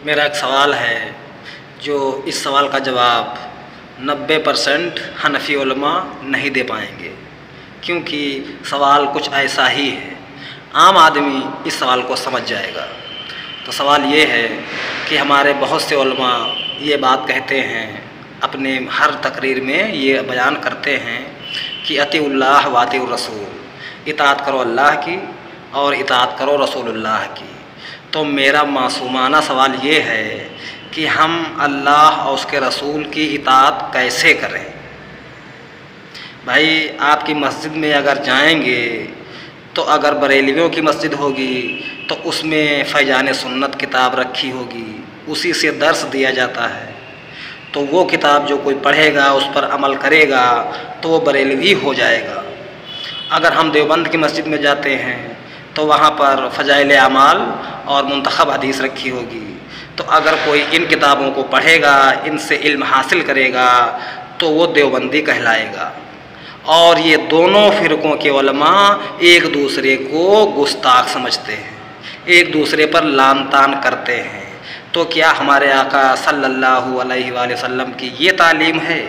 میرا ایک سوال ہے جو اس سوال کا جواب 90% حنفی علماء نہیں دے پائیں گے، کیونکہ سوال کچھ ایسا ہی ہے، عام آدمی اس سوال کو سمجھ جائے گا۔ تو سوال یہ ہے کہ ہمارے بہت سے علماء یہ بات کہتے ہیں، اپنے ہر تقریر میں یہ بیان کرتے ہیں کہ اطیعوا اللہ و اطیعوا الرسول، اطاعت کرو اللہ کی اور اطاعت کرو رسول اللہ کی۔ تو میرا معصومانہ سوال یہ ہے کہ ہم اللہ اور اس کے رسول کی اطاعت کیسے کریں؟ بھائی آپ کی مسجد میں اگر جائیں گے تو اگر بریلویوں کی مسجد ہوگی تو اس میں فیضان سنت کتاب رکھی ہوگی، اسی سے درس دیا جاتا ہے، تو وہ کتاب جو کوئی پڑھے گا اس پر عمل کرے گا تو وہ بریلوی ہو جائے گا۔ اگر ہم دیوبند کی مسجد میں جاتے ہیں تو وہاں پر فضائل اعمال اور منتخب حدیث رکھی ہوگی، تو اگر کوئی ان کتابوں کو پڑھے گا، ان سے علم حاصل کرے گا تو وہ دیوبندی کہلائے گا۔ اور یہ دونوں فرقوں کے علماء ایک دوسرے کو گستاخ سمجھتے ہیں، ایک دوسرے پر لعن طعن کرتے ہیں۔ تو کیا ہمارے آقا صلی اللہ علیہ وآلہ وسلم کی یہ تعلیم ہے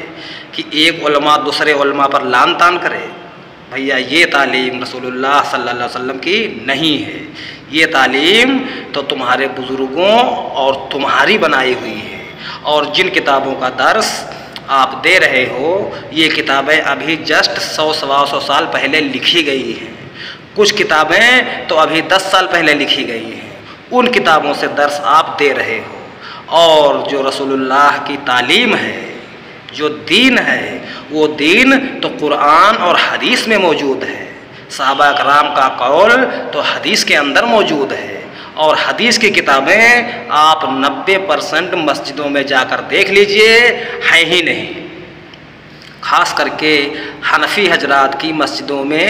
کہ ایک علماء دوسرے علماء پر لعن طعن کرے؟ بھیا یہ تعلیم رسول اللہ صلی اللہ علیہ وسلم کی نہیں ہے، یہ تعلیم تو تمہارے بزرگوں اور تمہاری بنائی ہوئی ہے۔ اور جن کتابوں کا درس آپ دے رہے ہو یہ کتابیں ابھی جسٹ 100 سال پہلے لکھی گئی ہیں، کچھ کتابیں تو ابھی 10 سال پہلے لکھی گئی ہیں، ان کتابوں سے درس آپ دے رہے ہو۔ اور جو رسول اللہ کی تعلیم ہے، جو دین ہے، وہ دین تو قرآن اور حدیث میں موجود ہے، صحابہ کرام کا قول تو حدیث کے اندر موجود ہے، اور حدیث کی کتابیں آپ 90% مسجدوں میں جا کر دیکھ لیجئے ہیں ہی نہیں۔ خاص کر کے حنفی حضرات کی مسجدوں میں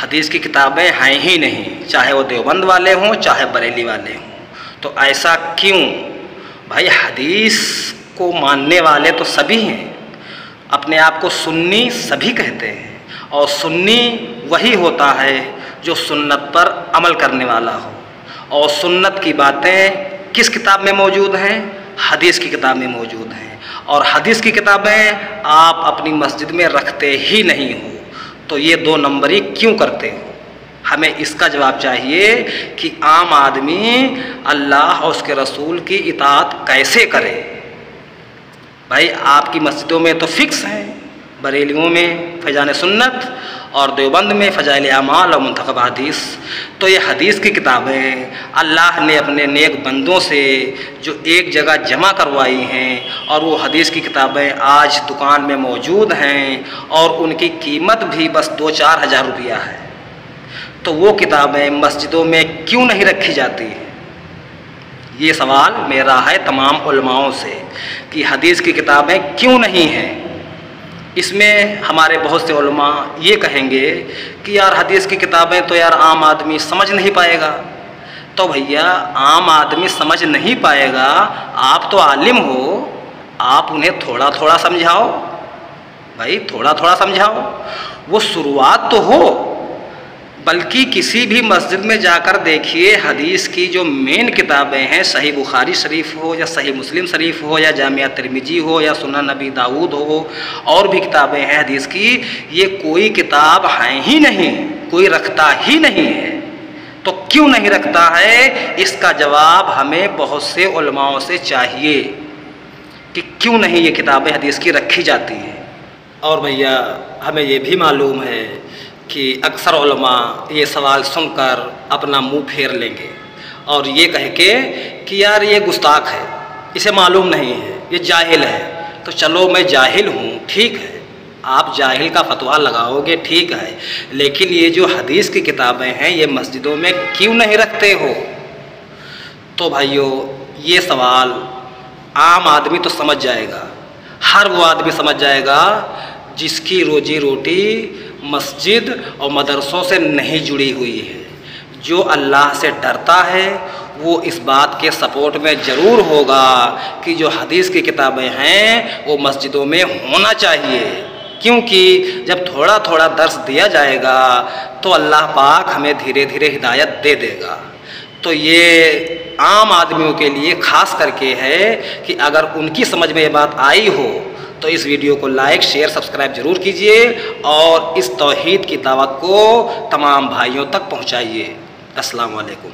حدیث کی کتابیں ہیں ہی نہیں، چاہے وہ دیوبند والے ہوں چاہے بریلی والے ہوں۔ تو ایسا کیوں؟ بھائی حدیث کو ماننے والے تو سبھی ہیں، اپنے آپ کو سنی سبھی کہتے ہیں، اور سنی وہی ہوتا ہے جو سنت پر عمل کرنے والا ہو۔ اور سنت کی باتیں کس کتاب میں موجود ہیں؟ حدیث کی کتاب میں موجود ہیں، اور حدیث کی کتابیں آپ اپنی مسجد میں رکھتے ہی نہیں ہو، تو یہ 2 نمبری کیوں کرتے ہو؟ ہمیں اس کا جواب چاہیے کہ عام آدمی اللہ اور اس کے رسول کی اطاعت کیسے کرے؟ بھائی آپ کی مسجدوں میں تو فکس ہے، بریلیوں میں فیضان سنت اور دیوبند میں فضائل اعمال اور منتخب حدیث۔ تو یہ حدیث کی کتابیں اللہ نے اپنے نیک بندوں سے جو ایک جگہ جمع کروائی ہیں، اور وہ حدیث کی کتابیں آج دکان میں موجود ہیں، اور ان کی قیمت بھی بس 2-4 ہزار روپیہ ہے، تو وہ کتابیں مسجدوں میں کیوں نہیں رکھی جاتی؟ یہ سوال میرا ہے تمام علماؤں سے کہ حدیث کی کتابیں کیوں نہیں ہیں؟ اس میں ہمارے بہت سے علماء یہ کہیں گے کہ یار حدیث کی کتابیں تو یار عام آدمی سمجھ نہیں پائے گا۔ تو بھیا عام آدمی سمجھ نہیں پائے گا، آپ تو عالم ہو، آپ انہیں تھوڑا تھوڑا سمجھاؤ، بھائی تھوڑا تھوڑا سمجھاؤ، وہ شروعات تو ہو۔ بلکہ کسی بھی مسجد میں جا کر دیکھیے، حدیث کی جو مین کتابیں ہیں، صحیح بخاری شریف ہو یا صحیح مسلم شریف ہو یا جامعہ ترمذی ہو یا سنن نبی داؤد ہو، اور بھی کتابیں ہیں حدیث کی، یہ کوئی کتاب ہیں ہی نہیں، کوئی رکھتا ہی نہیں ہے۔ تو کیوں نہیں رکھتا ہے؟ اس کا جواب ہمیں بہت سے علماؤں سے چاہیے کہ کیوں نہیں یہ کتابیں حدیث کی رکھی جاتی ہیں۔ اور بھیا ہمیں یہ بھی معلوم ہے کہ اکثر علماء یہ سوال سن کر اپنا منہ پھیر لیں گے اور یہ کہہ کے کہ یار یہ گستاخ ہے، اسے معلوم نہیں ہے، یہ جاہل ہے۔ تو چلو میں جاہل ہوں، ٹھیک ہے، آپ جاہل کا فتویٰ لگاؤ گے، ٹھیک ہے، لیکن یہ جو حدیث کی کتابیں ہیں یہ مسجدوں میں کیوں نہیں رکھتے ہو؟ تو بھائیو یہ سوال عام آدمی تو سمجھ جائے گا، ہر وہ آدمی سمجھ جائے گا جس کی روزی روٹی مسجد اور مدرسوں سے نہیں جڑی ہوئی ہے۔ جو اللہ سے ڈرتا ہے وہ اس بات کے سپورٹ میں ضرور ہوگا کہ جو حدیث کی کتابیں ہیں وہ مسجدوں میں ہونا چاہیے، کیونکہ جب تھوڑا تھوڑا درس دیا جائے گا تو اللہ پاک ہمیں دھیرے دھیرے ہدایت دے دے گا۔ تو یہ عام آدمیوں کے لیے خاص کر کے ہے کہ اگر ان کی سمجھ میں یہ بات آئی ہو تو اس ویڈیو کو لائک شیئر سبسکرائب ضرور کیجیے اور اس توحید کی دعوت کو تمام بھائیوں تک پہنچائیے۔ السلام علیکم۔